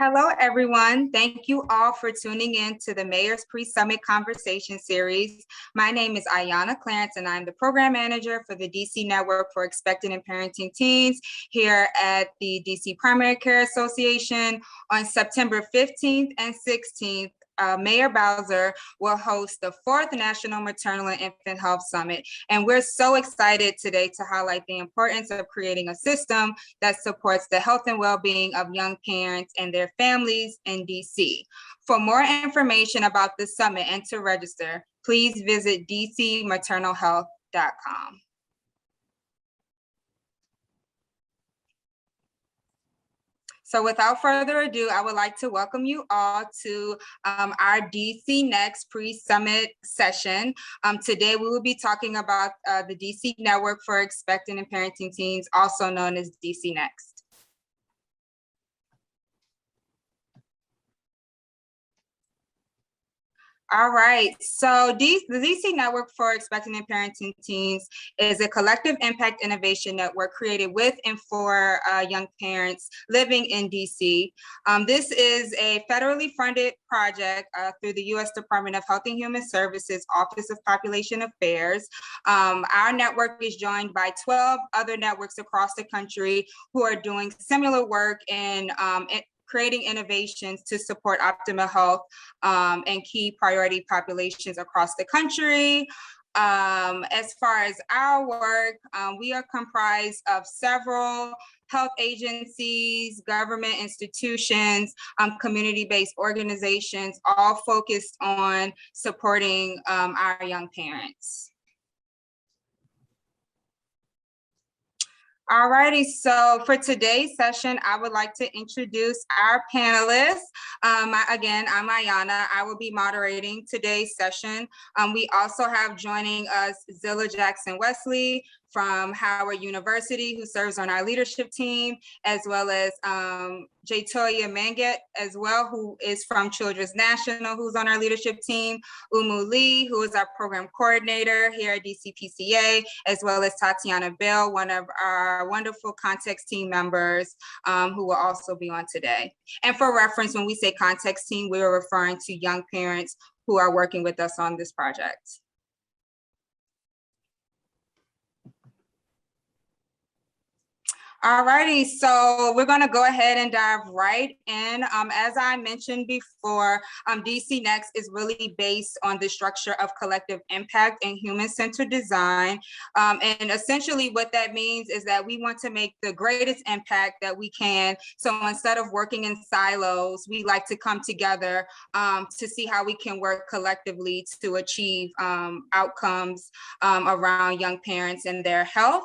Hello, everyone. Thank you all for tuning in to the Mayor's Pre-Summit Conversation Series. My name is Ayanna Clarence, and I'm the Program Manager for the DC Network for Expectant and Parenting Teens here at the DC Primary Care Association. On September 15th and 16th, Mayor Bowser will host the 4th National Maternal and Infant Health Summit. And we're so excited today to highlight the importance of creating a system that supports the health and well-being of young parents and their families in DC. For more information about the summit and to register, please visit dcmaternalhealth.com. So without further ado, I would like to welcome you all to our DC Next pre-summit session. Today, we will be talking about the DC Network for Expectant and Parenting Teens, also known as DC Next. All right, so the DC Network for Expectant and Parenting Teens is a collective impact innovation network created with and for young parents living in DC. This is a federally funded project through the U.S. Department of Health and Human Services Office of Population Affairs. Our network is joined by 12 other networks across the country who are doing similar work in creating innovations to support optimal health and key priority populations across the country. As far as our work, we are comprised of several health agencies, government institutions, community-based organizations, all focused on supporting our young parents. Alrighty, so for today's session, I would like to introduce our panelists. Again, I'm Ayanna. I will be moderating today's session. We also have joining us Zilla Jackson-Wesley from Howard University, who serves on our leadership team, as well as Jaytoya Mangat as well, who is from Children's National, who's on our leadership team, Umu Lee, who is our program coordinator here at DCPCA, as well as Tatiana Bell, one of our wonderful context team members, who will also be on today. And for reference, when we say context team, we are referring to young parents who are working with us on this project. All righty, so we're going to go ahead and dive right in. As I mentioned before, DC Next is really based on the structure of collective impact and human-centered design. And essentially what that means is that we want to make the greatest impact that we can. So instead of working in silos, we like to come together to see how we can work collectively to achieve outcomes around young parents and their health.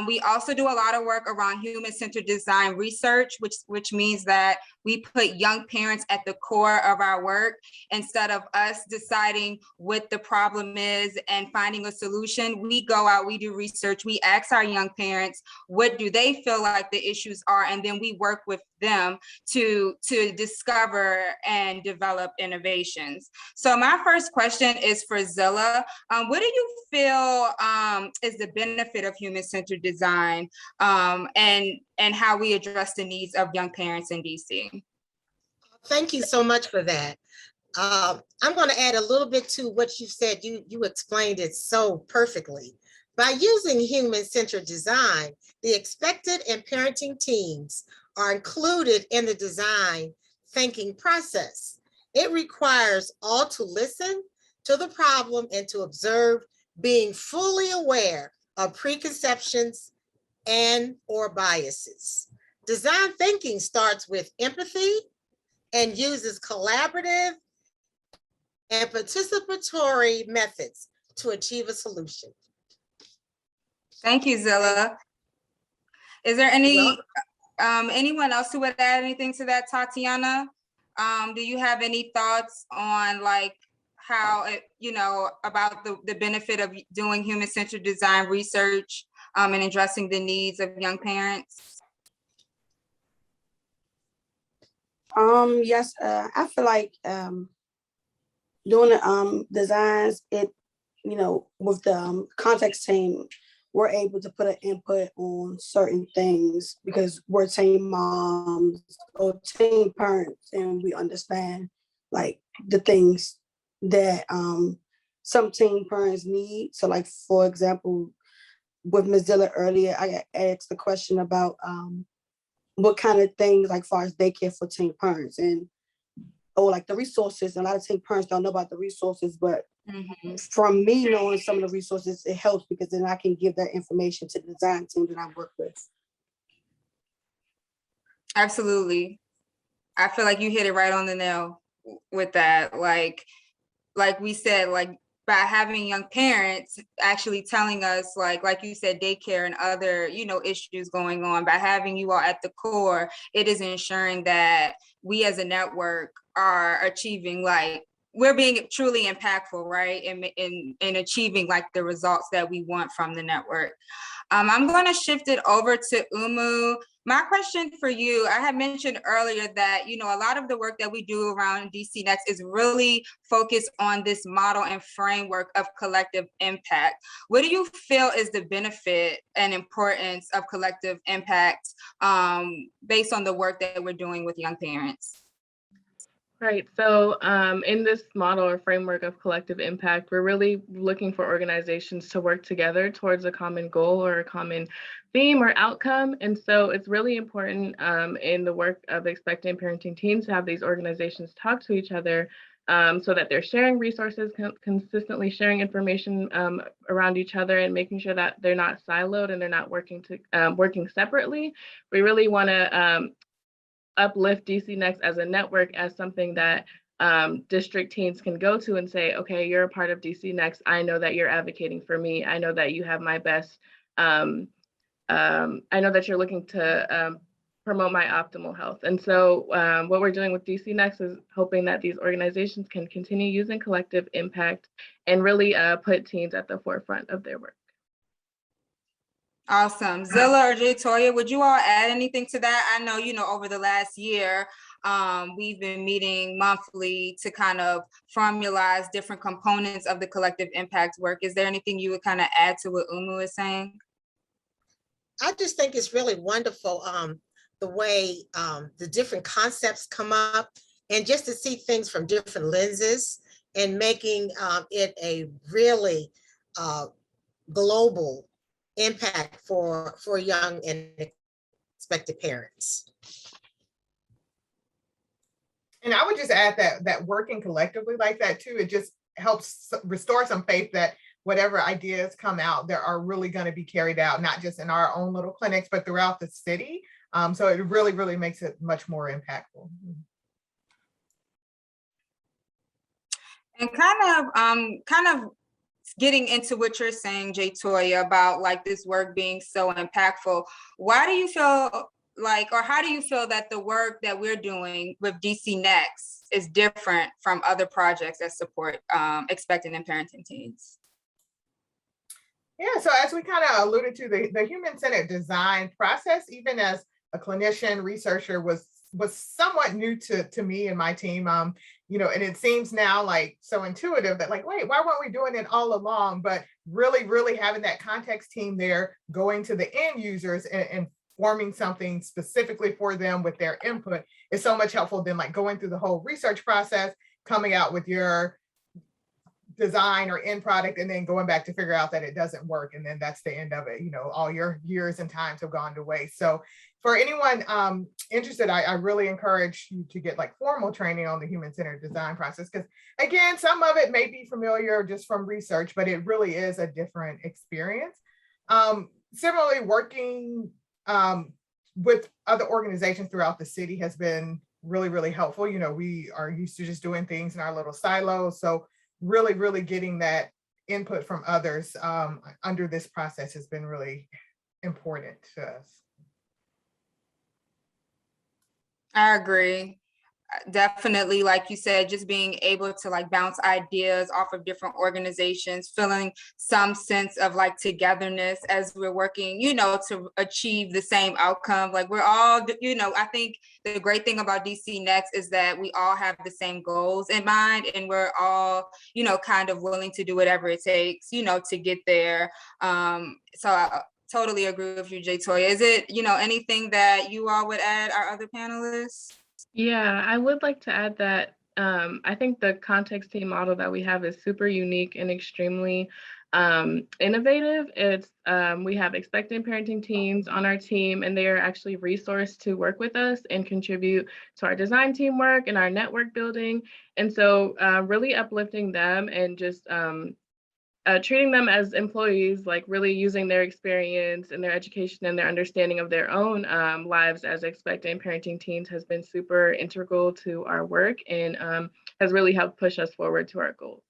We also do a lot of work around human-centered design research, which means that we put young parents at the core of our work. Instead of us deciding what the problem is and finding a solution, we go out, we do research, we ask our young parents, what do they feel like the issues are? And then we work with them to discover and develop innovations. So my first question is for Zilla. What do you feel is the benefit of human-centered design and how we address the needs of young parents in DC? Thank you so much for that. I'm going to add a little bit to what you said. You explained it so perfectly. By using human-centered design, the expected and parenting teams are included in the design thinking process. It requires all to listen to the problem and to observe, being fully aware of preconceptions and or biases. Design thinking starts with empathy and uses collaborative and participatory methods to achieve a solution. Thank you, Zilla. Is there anyone else who would add anything to that, Tatiana? Do you have any thoughts on like how, about the benefit of doing human-centered design research and addressing the needs of young parents? Yes, I feel like doing the designs, with the context team, we're able to put an input on certain things because we're teen moms or teen parents, and we understand like the things that some teen parents need. So like, for example, with Ms. Dilla earlier, I got asked the question about what kind of things, like far as daycare for teen parents and or like the resources. A lot of teen parents don't know about the resources, but from me knowing some of the resources, it helps because then I can give that information to the design team that I work with. Absolutely. I feel like you hit it right on the nail with that. Like we said, like by having young parents actually telling us, like you said, daycare and other, issues going on, by having you all at the core, it is ensuring that we as a network are achieving, like, we're being truly impactful, right? In achieving like the results that we want from the network. I'm going to shift it over to Umu. My question for you, I had mentioned earlier that, a lot of the work that we do around DC Next is really focused on this model and framework of collective impact. What do you feel is the benefit and importance of collective impact based on the work that we're doing with young parents? Right. So in this model or framework of collective impact, we're really looking for organizations to work together towards a common goal or a common theme or outcome. And so it's really important in the work of expectant parenting teams to have these organizations talk to each other so that they're sharing resources, consistently sharing information around each other, and making sure that they're not siloed and they're not working separately. We really want to uplift DC Next as a network, as something that district teams can go to and say, okay, you're a part of DC Next. I know that you're advocating for me. I know that you have my best. I know that you're looking to promote my optimal health. And so what we're doing with DC Next is hoping that these organizations can continue using collective impact and really put teens at the forefront of their work. Awesome. Zilla or Jaytoya, would you all add anything to that? I know, over the last year, we've been meeting monthly to kind of formalize different components of the collective impact work. Is there anything you would kind of add to what Umu is saying? I just think it's really wonderful the way the different concepts come up, and just to see things from different lenses and making it a really global impact for young and expected parents. And I would just add that working collectively like that too, it just helps restore some faith that whatever ideas come out, there are really going to be carried out, not just in our own little clinics, but throughout the city. So it really, really makes it much more impactful. And kind of getting into what you're saying, Jaytoya, about like this work being so impactful, why do you feel like, or how do you feel that the work that we're doing with DC Next is different from other projects that support expectant and parenting teens? Yeah, so as we kind of alluded to, the human-centered design process, even as a clinician researcher, was somewhat new to me and my team. And it seems now like so intuitive that like, wait, why weren't we doing it all along? But really, really having that context team there, going to the end users and forming something specifically for them with their input is so much helpful than like going through the whole research process, coming out with your design or end product, and then going back to figure out that it doesn't work. And then that's the end of it. All your years and times have gone to waste. So for anyone interested, I really encourage you to get like formal training on the human-centered design process, because again, some of it may be familiar just from research, but it really is a different experience. Similarly, working with other organizations throughout the city has been really, really helpful. We are used to just doing things in our little silos. So really, really getting that input from others under this process has been really important to us. I agree. definitely, like you said, just being able to like bounce ideas off of different organizations, feeling some sense of like togetherness as we're working, you know, to achieve the same outcome. Like we're all, you know, I think the great thing about DC Next is that we all have the same goals in mind, and we're all, you know, kind of willing to do whatever it takes, you know, to get there. So I totally agree with you, Jay Toya. Is it, you know, anything that you all would add, our other panelists? Yeah, I would like to add that I think the context team model that we have is super unique and extremely innovative. It's we have expectant parenting teams on our team, and they are actually resourced to work with us and contribute to our design teamwork and our network building. And so really uplifting them and just treating them as employees, like really using their experience and their education and their understanding of their own lives as expectant parenting teens has been super integral to our work and has really helped push us forward to our goals.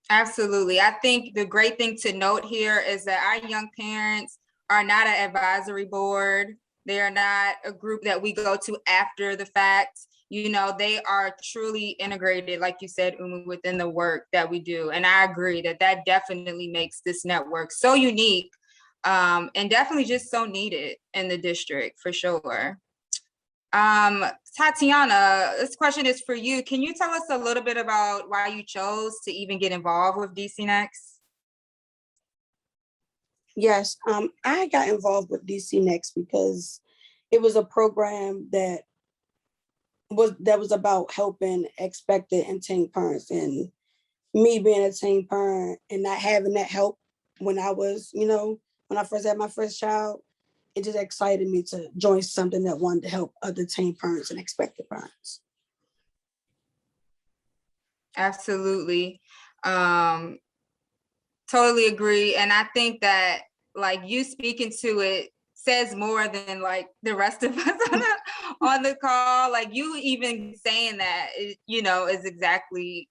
Absolutely. I think the great thing to note here is that our young parents are not an advisory board. They are not a group that we go to after the fact. You know, they are truly integrated, like you said, Umu, within the work that we do. And I agree that that definitely makes this network so unique and definitely just so needed in the district for sure. Tatiana, this question is for you. Can you tell us a little bit about why you chose to even get involved with DC Next? Yes, I got involved with DC Next because it was a program that was about helping expected and teen parents, and me being a teen parent and not having that help when I was, you know, when I first had my first child, it just excited me to join something that wanted to help other teen parents and expected parents. Absolutely. Totally agree. And I think that like you speaking to it says more than like the rest of us on the call. Like you even saying that, you know, is exactly,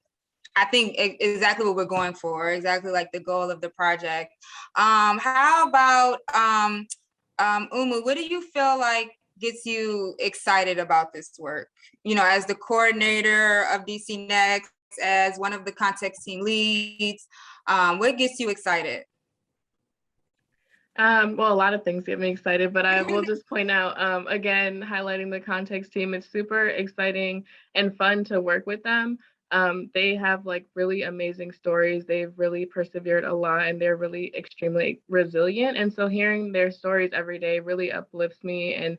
I think exactly what we're going for, exactly like the goal of the project. How about Umu, what do you feel like gets you excited about this work? You know, as the coordinator of DC Next, as one of the context team leads, what gets you excited? Well, a lot of things get me excited, but I will just point out, again, highlighting the context team, it's super exciting and fun to work with them. They have like really amazing stories. They've really persevered a lot and they're really extremely resilient. And so hearing their stories every day really uplifts me and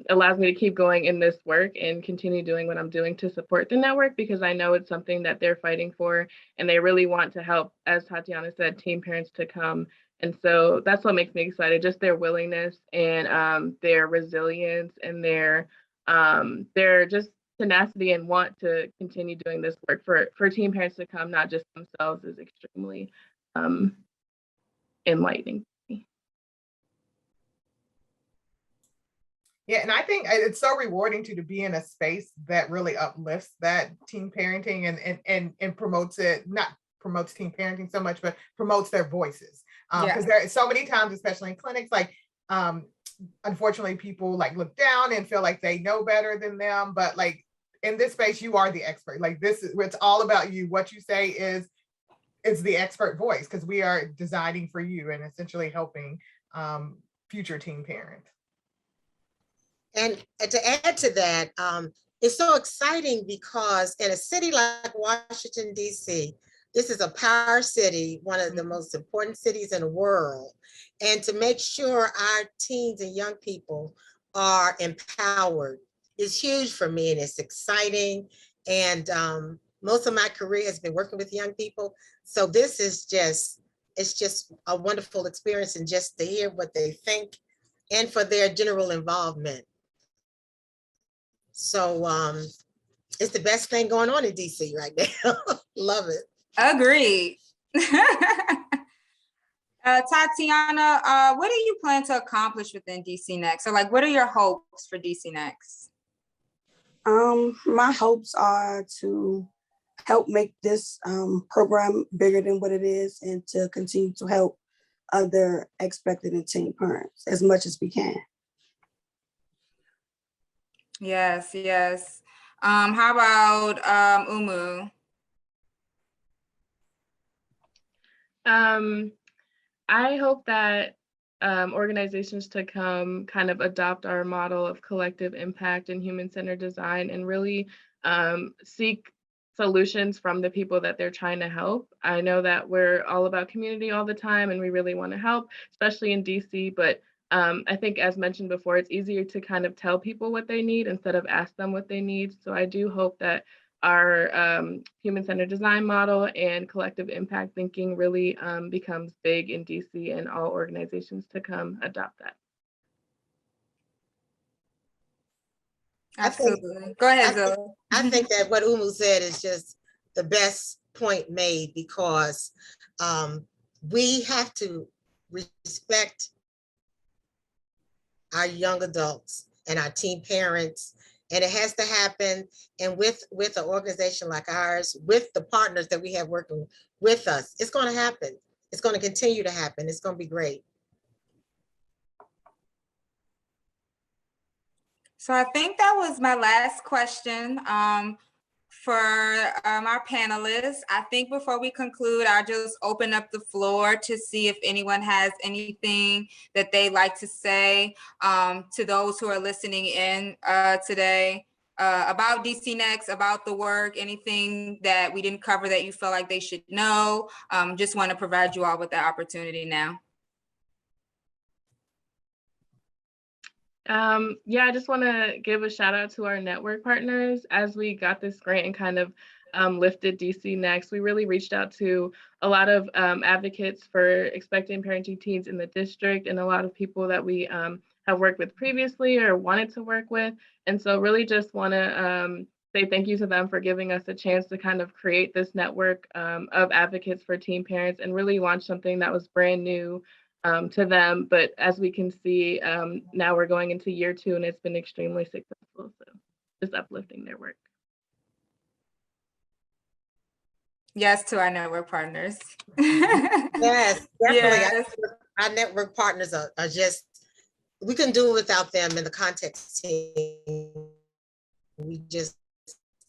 allows me to keep going in this work and continue doing what I'm doing to support the network, because I know it's something that they're fighting for and they really want to help, as Tatiana said, teen parents to come. And so that's what makes me excited, just their willingness and their resilience and their just tenacity and want to continue doing this work for teen parents to come, not just themselves, is extremely enlightening. Yeah, and I think it's so rewarding to be in a space that really uplifts that teen parenting and promotes it, not promotes teen parenting so much, but promotes their voices. Because there are so many times, especially in clinics, like unfortunately people like look down and feel like they know better than them. But like in this space, you are the expert. Like this is, it's all about you. What you say is the expert voice, because we are designing for you and essentially helping future teen parents. And to add to that, it's so exciting because in a city like Washington, D.C., this is a power city, one of the most important cities in the world. And to make sure our teens and young people are empowered is huge for me, and it's exciting. And most of my career has been working with young people. So this is just, it's just a wonderful experience, and just to hear what they think and for their general involvement. So it's the best thing going on in DC right now. Love it. Agreed. Tatiana, what do you plan to accomplish within DC Next? So like, what are your hopes for DC Next? My hopes are to help make this program bigger than what it is, and to continue to help other expected and teen parents as much as we can. Yes, yes. How about Umu? I hope that organizations to come kind of adopt our model of collective impact and human-centered design and really seek solutions from the people that they're trying to help. I know that we're all about community all the time and we really want to help, especially in DC, but I think as mentioned before, it's easier to kind of tell people what they need instead of ask them what they need. So I do hope that our human-centered design model and collective impact thinking really becomes big in DC, and all organizations to come adopt that. Absolutely. Go ahead, I think, Zilla. I think that what Umu said is just the best point made, because we have to respect our young adults and our teen parents, and it has to happen. And with an organization like ours, with the partners that we have working with us, it's going to happen. It's going to continue to happen. It's going to be great. So I think that was my last question for our panelists. I think before we conclude, I'll just open up the floor to see if anyone has anything that they'd like to say to those who are listening in today about DC Next, about the work, anything that we didn't cover that you feel like they should know. Just want to provide you all with that opportunity now. Yeah, I just want to give a shout out to our network partners. As we got this grant and kind of lifted DC Next, we really reached out to a lot of advocates for expectant parenting teens in the district, and a lot of people that we have worked with previously or wanted to work with. And so really just want to say thank you to them for giving us a chance to kind of create this network of advocates for teen parents and really launch something that was brand new to them. But as we can see, now we're going into year 2 and it's been extremely successful. So just uplifting their work. Yes, to our network partners. Yes, definitely. Yes. Our network partners are just, we couldn't do it without them in the context team. We just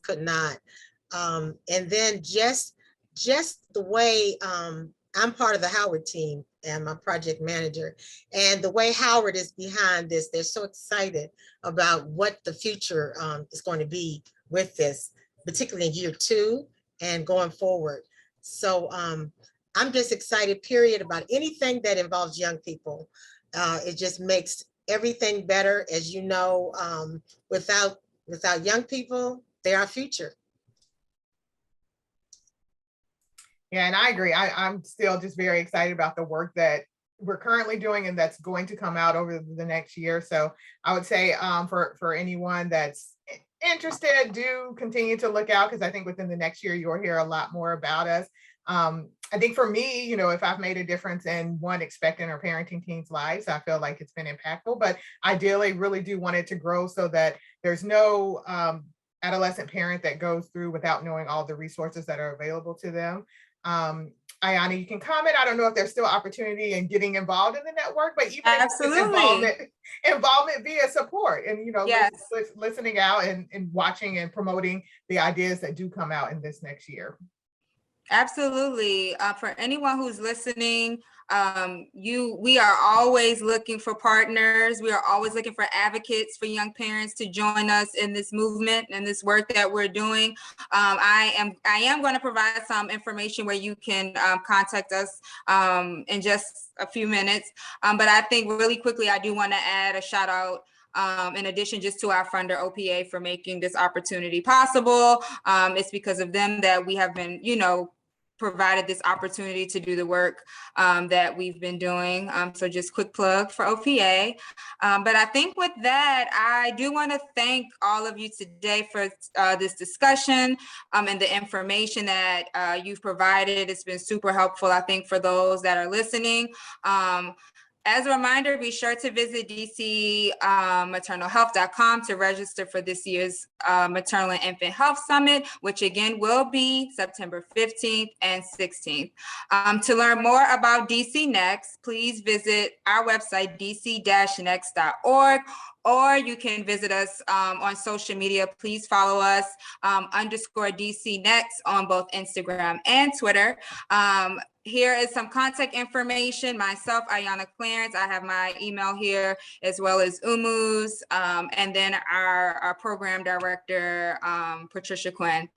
could not. And then just the way I'm part of the Howard team and my project manager, and the way Howard is behind this, they're so excited about what the future is going to be with this, particularly in year 2 and going forward. So I'm just excited, period, about anything that involves young people. It just makes everything better. As you know, without young people, they're our future. Yeah, and I agree. I'm still just very excited about the work that we're currently doing and that's going to come out over the next year. So I would say for anyone that's interested, do continue to look out, because I think within the next year, you'll hear a lot more about us. I think for me, you know, if I've made a difference in one expectant or parenting teens' lives, I feel like it's been impactful, but ideally really do want it to grow so that there's no adolescent parent that goes through without knowing all the resources that are available to them. Ayana, you can comment. I don't know if there's still opportunity in getting involved in the network, but even involvement via support and, you know, yes. listening out and watching and promoting the ideas that do come out in this next year. Absolutely. For anyone who's listening, we are always looking for partners. We are always looking for advocates for young parents to join us in this movement and this work that we're doing. I am going to provide some information where you can contact us in just a few minutes. But I think really quickly, I do want to add a shout out in addition just to our funder OPA for making this opportunity possible. It's because of them that we have been, you know, provided this opportunity to do the work that we've been doing. So just quick plug for OPA. But I think with that, I do want to thank all of you today for this discussion and the information that you've provided. It's been super helpful, I think, for those that are listening. As a reminder, be sure to visit dcmaternalhealth.com to register for this year's Maternal and Infant Health Summit, which again will be September 15th and 16th. To learn more about DC Next, please visit our website, dc-next.org, or you can visit us on social media. Please follow us _DC Next on both Instagram and Twitter. Here is some contact information. Myself, Ayana Clarence. I have my email here, as well as Umu's, and then our program director, Patricia Quinn.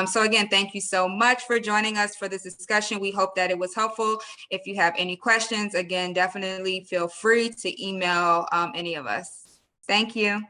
So again, thank you so much for joining us for this discussion. We hope that it was helpful. If you have any questions, again, definitely feel free to email any of us. Thank you.